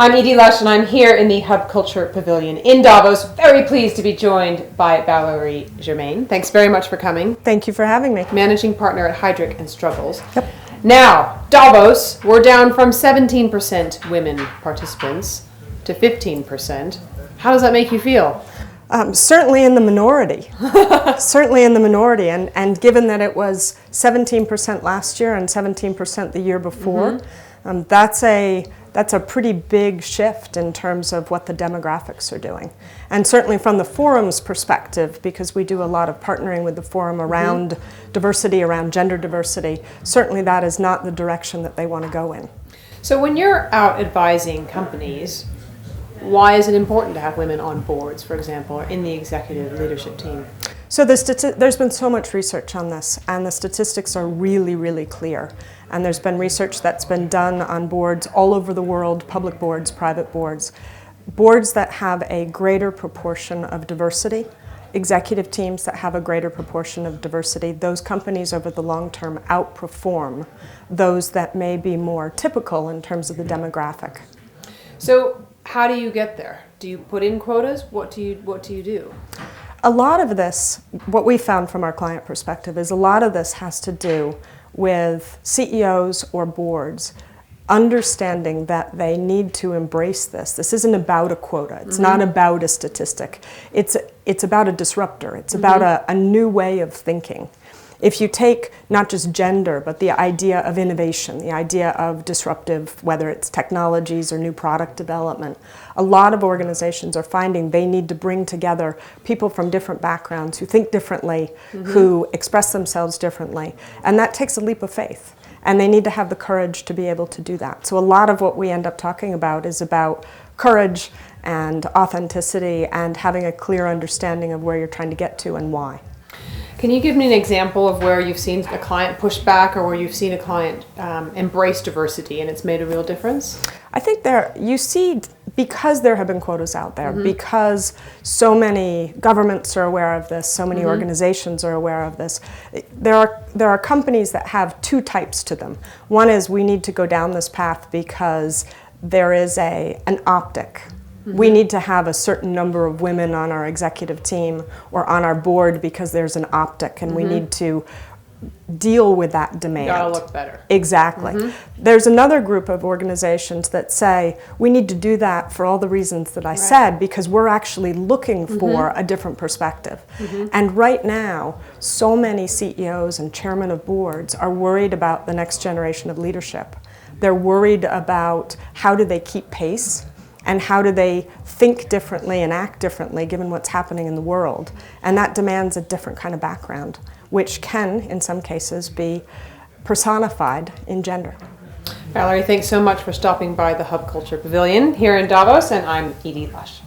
I'm Edie Lush, and I'm here in the Hub Culture Pavilion in Davos. Very pleased to be joined by Valerie Germain. Thanks very much for coming. Thank you for having me. Managing partner at Heidrick & Struggles. Yep. Now, Davos, we're down from 17% women participants to 15%. How does that make you feel? Certainly in the minority. Certainly in the minority. And given that it was 17% last year and 17% the year before, that's a pretty big shift in terms of what the demographics are doing. And certainly from the forum's perspective, because we do a lot of partnering with the forum around diversity, around gender diversity, certainly that is not the direction that they want to go in. So when you're out advising companies, why is it important to have women on boards, for example, or in the executive leadership team? So there's been so much research on this, and the statistics are really, really clear. And there's been research that's been done on boards all over the world, public boards, private boards. Boards that have a greater proportion of diversity, executive teams that have a greater proportion of diversity, those companies over the long term outperform those that may be more typical in terms of the demographic. So how do you get there? Do you put in quotas? What do you do? A lot of this, what we found from our client perspective, is a lot of this has to do with CEOs or boards understanding that they need to embrace this. This isn't about a quota. It's not about a statistic. It's about a disruptor. It's about a new way of thinking. If you take not just gender, but the idea of innovation, the idea of disruptive, whether it's technologies or new product development, a lot of organizations are finding they need to bring together people from different backgrounds who think differently, who express themselves differently, and that takes a leap of faith. And they need to have the courage to be able to do that. So a lot of what we end up talking about is about courage and authenticity and having a clear understanding of where you're trying to get to and why. Can you give me an example of where you've seen a client push back or where you've seen a client embrace diversity and it's made a real difference? I think you see, because there have been quotas out there, because so many governments are aware of this, so many organizations are aware of this, there are companies that have two types to them. One is we need to go down this path because there is an optic. We need to have a certain number of women on our executive team or on our board because there's an optic and we need to deal with that demand. You gotta look better. Exactly. There's another group of organizations that say we need to do that for all the reasons that I said because we're actually looking for a different perspective. And right now, so many CEOs and chairmen of boards are worried about the next generation of leadership. They're worried about how do they keep pace and how do they think differently and act differently given what's happening in the world. And that demands a different kind of background, which can, in some cases, be personified in gender. Valerie, thanks so much for stopping by the Hub Culture Pavilion here in Davos, and I'm Edie Lush.